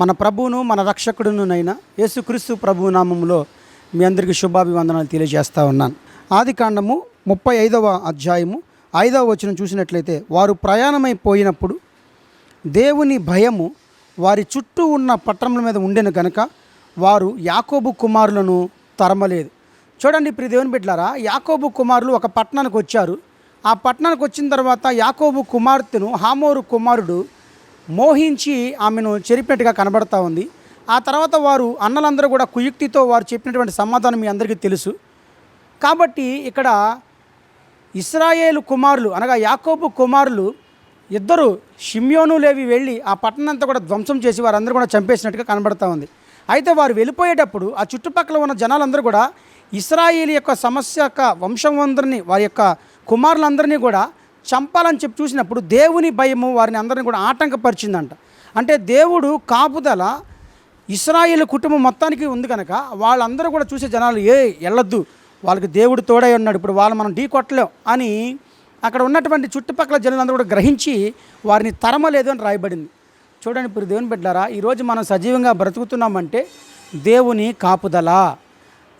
మన ప్రభువును మన రక్షకుడునైనా యేసుక్రీస్తు ప్రభువు నామములో మీ అందరికీ శుభాభివందనాలు తెలియజేస్తా ఉన్నాను. ఆదికాండము 35వ అధ్యాయము 5వ వచనం చూసినట్లయితే, వారు ప్రయాణమైపోయినప్పుడు దేవుని భయము వారి చుట్టూ ఉన్న పట్టణముల మీద ఉండెను గనుక వారు యాకోబు కుమారులను తరమలేదు. చూడండి ప్రియ దేవుని బిడ్డలారా, యాకోబు కుమారులు ఒక పట్టణానికి వచ్చారు. ఆ పట్టణానికి వచ్చిన తర్వాత యాకోబు కుమార్తెను హామోరు కుమారుడు మోహించి ఆమెను చెరిపినట్టుగా కనబడతా ఉంది. ఆ తర్వాత వారు అన్నలందరూ కూడా కుయుక్తితో వారు చెప్పినటువంటి సమాధానం మీ అందరికీ తెలుసు. కాబట్టి ఇక్కడ ఇశ్రాయేలు కుమారులు అనగా యాకోబు కుమారులు ఇద్దరు షిమ్యోను లేవి వెళ్ళి ఆ పట్టణం అంతా కూడా ధ్వంసం చేసి వారందరూ కూడా చంపేసినట్టుగా కనబడతా ఉంది. అయితే వారు వెళ్ళిపోయేటప్పుడు ఆ చుట్టుపక్కల ఉన్న జనాలందరూ కూడా ఇశ్రాయేలు యొక్క సమస్య యొక్క వంశం అందరినీ, వారి యొక్క కుమారులందరినీ కూడా చంపాలని చెప్పి చూసినప్పుడు దేవుని భయము వారిని అందరినీ కూడా ఆటంకపరిచిందంట. అంటే దేవుడు కాపుదల ఇశ్రాయేలు కుటుంబం మొత్తానికి ఉంది కనుక వాళ్ళందరూ కూడా చూసే జనాలు వెళ్ళొద్దు, వాళ్ళకి దేవుడు తోడై ఉన్నాడు, ఇప్పుడు వాళ్ళు మనం ఢీ కొట్టలేం అని అక్కడ ఉన్నటువంటి చుట్టుపక్కల జనులందరూ కూడా గ్రహించి వారిని తరమలేదు అని రాయబడింది. చూడండి ఇప్పుడు దేవుని బిడ్డలారా, ఈరోజు మనం సజీవంగా బ్రతుకుతున్నామంటే దేవుని కాపుదల.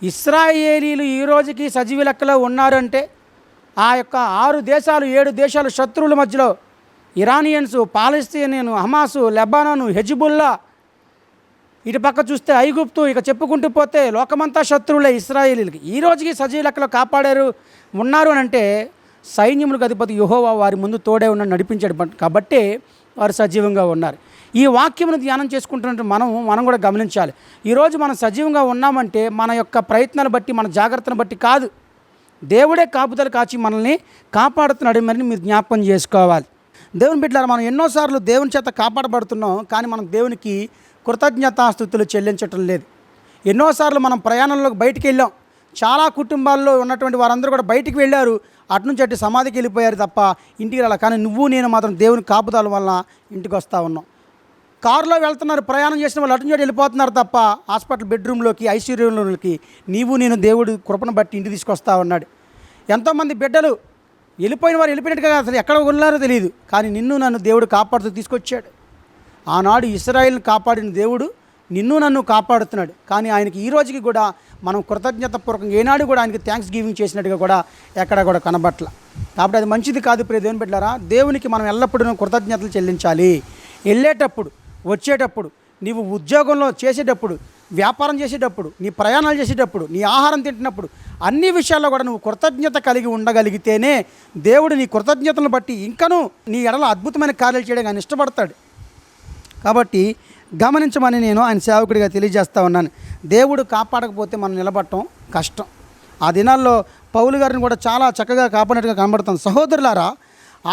ఇశ్రాయేలీలు ఈ రోజుకి సజీవ లెక్కలో ఉన్నారంటే ఆ యొక్క 6 దేశాలు 7 దేశాలు శత్రువుల మధ్యలో ఇరానియన్స్, పాలస్తీనియన్, హమాసు, లెబానాను, హెజ్బుల్లా, ఇటు పక్క చూస్తే ఐగుప్తు, ఇక చెప్పుకుంటూ పోతే లోకమంతా శత్రువులే ఇశ్రాయేలీలకి. ఈ రోజుకి సజీవ లెక్కలో కాపాడారు ఉన్నారు అని అంటే సైన్యములకు అధిపతి యెహోవా వారి ముందు తోడే ఉన్న నడిపించాడు కాబట్టి వారు సజీవంగా ఉన్నారు. ఈ వాక్యమును ధ్యానం చేసుకుంటున్నట్టు మనం కూడా గమనించాలి. ఈరోజు మనం సజీవంగా ఉన్నామంటే మన యొక్క ప్రయత్నాలు బట్టి, మన జాగ్రత్తను బట్టి కాదు, దేవుడే కాపుదల కాచి మనల్ని కాపాడుతున్నాడు మరి మీరు జ్ఞాపకం చేసుకోవాలి. దేవుని బిడ్డలారా, మనం ఎన్నోసార్లు దేవుని చేత కాపాడబడుతున్నాం, కానీ మనం దేవునికి కృతజ్ఞతాస్తుతులు చెల్లించటం లేదు. ఎన్నోసార్లు మనం ప్రయాణంలోకి బయటికి వెళ్ళాం, చాలా కుటుంబాల్లో ఉన్నటువంటి వారందరూ కూడా బయటికి వెళ్ళారు, అటునుంచి అటు సమాధికి వెళ్ళిపోయారు తప్ప ఇంటికి రాలి. కానీ నువ్వు నేను మాత్రం దేవుని కాపుదల వల్ల ఇంటికి వస్తూ ఉన్నాం. కారులో వెళ్తున్నారు, ప్రయాణం చేసిన వాళ్ళు అటు వెళ్ళిపోతున్నారు తప్ప హాస్పిటల్ బెడ్రూమ్లోకి, ఐసీయూలోకి నీవు నేను దేవుడు కృపను బట్టి ఇంటికి తీసుకొస్తా ఉన్నాడు. ఎంతోమంది బిడ్డలు వెళ్ళిపోయిన వారు వెళ్ళిపోయినట్టుగా అసలు ఎక్కడ ఉన్నారో తెలియదు, కానీ నిన్ను నన్ను దేవుడు కాపాడుతూ తీసుకొచ్చాడు. ఆనాడు ఇశ్రాయేలును కాపాడిన దేవుడు నిన్ను నన్ను కాపాడుతున్నాడు. కానీ ఆయనకి ఈ రోజుకి కూడా మనం కృతజ్ఞతాపూర్వకంగా ఏనాడు కూడా ఆయనకి థ్యాంక్స్ గివింగ్ చేసినట్టుగా కూడా ఎక్కడ కూడా కనబట్ల. కాబట్టి అది మంచిది కాదు ప్రియ దేవుని బిడ్డలారా. దేవునికి మనం ఎల్లప్పుడూ కృతజ్ఞతలు చెల్లించాలి. వెళ్ళేటప్పుడు, వచ్చేటప్పుడు, నీవు ఉద్యోగంలో చేసేటప్పుడు, వ్యాపారం చేసేటప్పుడు, నీ ప్రయాణాలు చేసేటప్పుడు, నీ ఆహారం తింటున్నప్పుడు, అన్ని విషయాల్లో కూడా నువ్వు కృతజ్ఞత కలిగి ఉండగలిగితేనే దేవుడు నీ కృతజ్ఞతలను బట్టి ఇంకనూ నీ ఎడల అద్భుతమైన కార్యాలు చేయడానికి ఆయన ఇష్టపడతాడు. కాబట్టి గమనించమని నేను ఆయన సేవకుడిగా తెలియజేస్తూ ఉన్నాను. దేవుడు కాపాడకపోతే మనం నిలబడటం కష్టం. ఆ దినాల్లో పౌలు గారిని కూడా చాలా చక్కగా కాపాడినట్టుగా కనబడుతుంది. సహోదరులారా,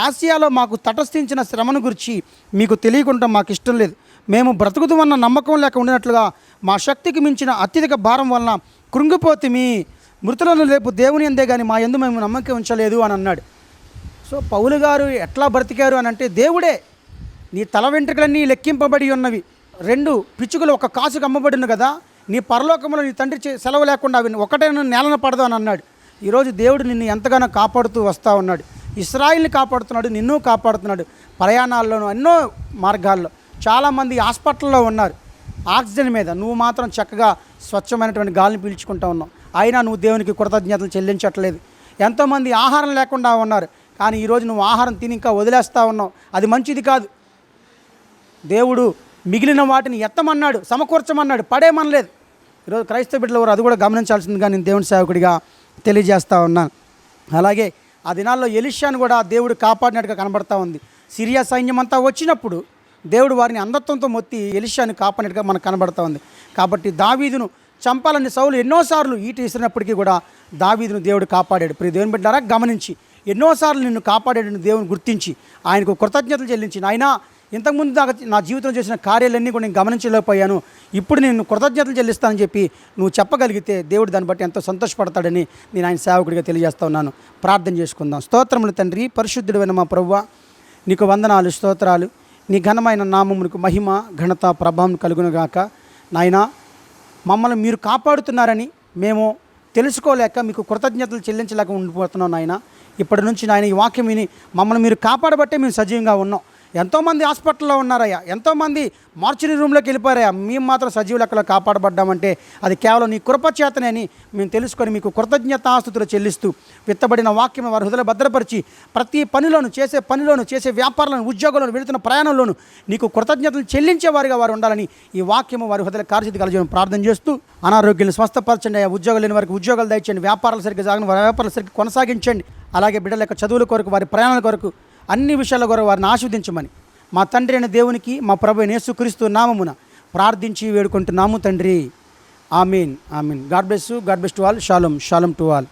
ఆసియాలో మాకు తటస్థించిన శ్రమను గురించి మీకు తెలియకుండా మాకు ఇష్టం లేదు. మేము బ్రతుకుతామన్న నమ్మకం లేక ఉండినట్లుగా మా శక్తికి మించిన అత్యధిక భారం వలన కృంగిపోతిమి. మృతులను రేపు దేవుని అందే కానీ మా యందు మేము నమ్మకం ఉంచలేదు అని అన్నాడు. సో పౌలు గారు ఎట్లా బ్రతికారు అని అంటే, దేవుడే నీ తల వెంట్రుకలన్నీ లెక్కింపబడి ఉన్నవి, 2 పిచ్చుకలు ఒక కాసుకు అమ్మబడిను కదా, నీ పరలోకంలో నీ తండ్రి సెలవు లేకుండా అవి ఒకటే నేలన పడదు అని అన్నాడు. ఈరోజు దేవుడు నిన్ను ఎంతగానో కాపాడుతూ వస్తూ ఉన్నాడు. ఇశ్రాయేల్ని కాపాడుతున్నాడు, నిన్ను కాపాడుతున్నాడు. ప్రయాణాల్లోనూ ఎన్నో మార్గాల్లో చాలామంది హాస్పిటల్లో ఉన్నారు ఆక్సిజన్ మీద, నువ్వు మాత్రం చక్కగా స్వచ్ఛమైనటువంటి గాలిని పీల్చుకుంటూ ఉన్నావు. అయినా నువ్వు దేవునికి కృతజ్ఞతలు చెల్లించట్లేదు. ఎంతోమంది ఆహారం లేకుండా ఉన్నారు, కానీ ఈరోజు నువ్వు ఆహారం తిని ఇంకా వదిలేస్తూ ఉన్నావు. అది మంచిది కాదు. దేవుడు మిగిలిన వాటిని ఎత్తమన్నాడు, సమకూర్చమన్నాడు, పడేమనలేదు. ఈరోజు క్రైస్తవ బిడ్డలు వారు అది కూడా గమనించాల్సిందిగా నేను దేవుని సేవకుడిగా తెలియజేస్తూ ఉన్నాను. అలాగే ఆ దినాల్లో ఎలీషాను కూడా దేవుడు కాపాడినట్టుగా కనబడతా ఉంది. సిరియా సైన్యం అంతా వచ్చినప్పుడు దేవుడు వారిని అంధత్వంతో మొత్తి ఎలీషాను కాపాడినట్టుగా మనకు కనబడతా ఉంది. కాబట్టి దావీదును చంపాలని సౌలు ఎన్నోసార్లు ఈట ఇసిరినప్పటికీ కూడా దావీదును దేవుడు కాపాడాడు. ప్రియ దేవుని బిడ్డలారా, గమనించి ఎన్నోసార్లు నిన్ను కాపాడాడని దేవుని గుర్తించి ఆయనకు కృతజ్ఞతలు చెల్లించి, నాయనా ఇంతకుముందు దాకా నా జీవితంలో చేసిన కార్యాలన్నీ కూడా నేను గమనించలేకపోయాను, ఇప్పుడు నేను కృతజ్ఞతలు చెల్లిస్తానని చెప్పి నువ్వు చెప్పగలిగితే దేవుడు దాన్ని బట్టి ఎంతో సంతోషపడతాడని నేను ఆయన సేవకుడిగా తెలియజేస్తా ఉన్నాను. ప్రార్థన చేసుకుందాం. స్తోత్రములు తండ్రి, పరిశుద్ధుడైన మా ప్రభువా, నీకు వందనాలు, స్తోత్రాలు. నీ ఘనమైన నామమునకు మహిమ, ఘనత, ప్రభావం కలుగునుగాక. నాయనా, మమ్మల్ని మీరు కాపాడుతున్నారని మేము తెలుసుకోలేక మీకు కృతజ్ఞతలు చెల్లించలేక ఉండిపోతున్నాం నాయన. ఇప్పటి నుంచి నాయన ఈ వాక్యం విని మమ్మల్ని మీరు కాపాడబట్టే మేము సజీవంగా ఉన్నాం. ఎంతోమంది హాస్పిటల్లో ఉన్నారయ్యా, ఎంతోమంది మార్చురీ రూమ్లోకి వెళ్ళిపోయారయ్యా, మేము మాత్రం సజీవ లెక్కలో కాపాడబడ్డామంటే అది కేవలం నీ కృప చేతనే అని మేము తెలుసుకొని మీకు కృతజ్ఞతాస్తుతులు చెల్లిస్తూ విత్తబడిన వాక్యం వారి హృదయలో భద్రపరిచి ప్రతి పనిలోను, చేసే వ్యాపారాలను, ఉద్యోగాలను, వెళుతున్న ప్రయాణంలోను నీకు కృతజ్ఞతలు చెల్లించేవారుగా వారు ఉండాలని ఈ వాక్యము వారి హృదయ కార్యసిద్ధి కలజేయడం ప్రార్థన చేస్తూ, అనారోగ్యాన్ని స్వస్థపరచండి అయ్యా, ఉద్యోగాలు లేని వారికి ఉద్యోగాలు దయచేయండి, వ్యాపారాలు సరిగ్గా సాగిన వారి వ్యాపారాలు సరిగ్గా కొనసాగించండి, అలాగే బిడ్డల యొక్క చదువుల కొరకు, వారి ప్రయాణాల కొరకు, అన్ని విషయాల కొరకు వారిని ఆశీర్వదించమని మా తండ్రి అయిన దేవునికి, మా ప్రభు అయిన యేసుక్రీస్తు నామమున ప్రార్థించి వేడుకుంటున్నాము తండ్రి. ఆమీన్. ఆమీన్. God bless you. God bless to all. షాሎም. షాሎም టు ఆల్.